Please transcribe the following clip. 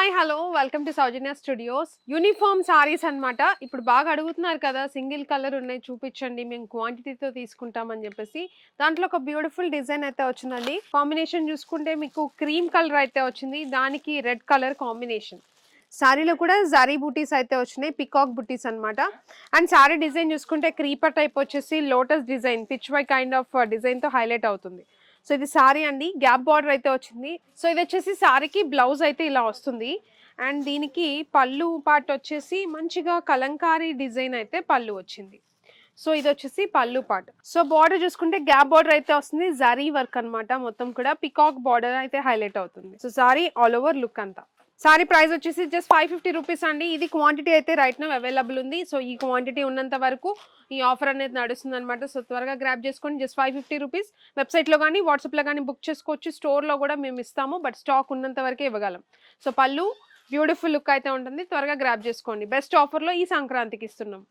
Hi hello welcome to Soujanya studios. Uniform saris అన్నమాట. ఇప్పుడు బాగా అడుగుతున్నారు కదా, సింగిల్ కలర్ ఉన్నాయి చూపించండి, మేము క్వాంటిటీతో తీసుకుంటామని చెప్పేసి. దాంట్లో ఒక బ్యూటిఫుల్ డిజైన్ అయితే వచ్చిందండి. కాంబినేషన్ చూసుకుంటే మీకు క్రీమ్ కలర్ అయితే వచ్చింది, దానికి రెడ్ కలర్ కాంబినేషన్. శారీలో కూడా జరీ బూటీస్ అయితే వచ్చినాయి, పికాక్ బూటీస్ అన్నమాట. అండ్ శారీ డిజైన్ చూసుకుంటే క్రీపర్ టైప్ వచ్చేసి లోటస్ డిజైన్, పిచ్ వై కైండ్ ఆఫ్ డిజైన్ తో హైలైట్ అవుతుంది. సో ఇది శారీ అండి, గ్యాప్ బార్డర్ అయితే వచ్చింది. సో ఇది వచ్చేసి శారీకి బ్లౌజ్ అయితే ఇలా వస్తుంది. అండ్ దీనికి పళ్ళు పార్ట్ వచ్చేసి మంచిగా కలంకారీ డిజైన్ అయితే పళ్ళు వచ్చింది. సో ఇది వచ్చేసి పళ్ళు పార్ట్. సో బార్డర్ చూసుకుంటే గ్యాప్ బార్డర్ అయితే వస్తుంది, జరీ వర్క్ అన్నమాట. మొత్తం కూడా పికాక్ బార్డర్ అయితే హైలైట్ అవుతుంది. So sorry all over look అంతా. సారీ ప్రైస్ వచ్చేసి జస్ట్ 550 రూపీస్ అండి. ఇది క్వాంటిటీ అయితే రైట్ నౌ అవైలబుల్ ఉంది. సో ఈ క్వాంటిటీ ఉన్నంత వరకు ఈ ఆఫర్ అనేది నడుస్తుంది అనమాట. సో త్వరగా గ్రాప్ చేసుకోండి. Just 550 rupees. వెబ్సైట్లో కానీ వాట్సాప్లో కానీ బుక్ చేసుకోవచ్చు. స్టోర్లో కూడా మేము ఇస్తాము, బట్ స్టాక్ ఉన్నంత వరకే ఇవ్వగలం. సో పళ్ళు బ్యూటిఫుల్ లుక్ అయితే ఉంటుంది. త్వరగా గ్రాప్ చేసుకోండి. బెస్ట్ ఆఫర్లో ఈ సంక్రాంతికి ఇస్తున్నాం.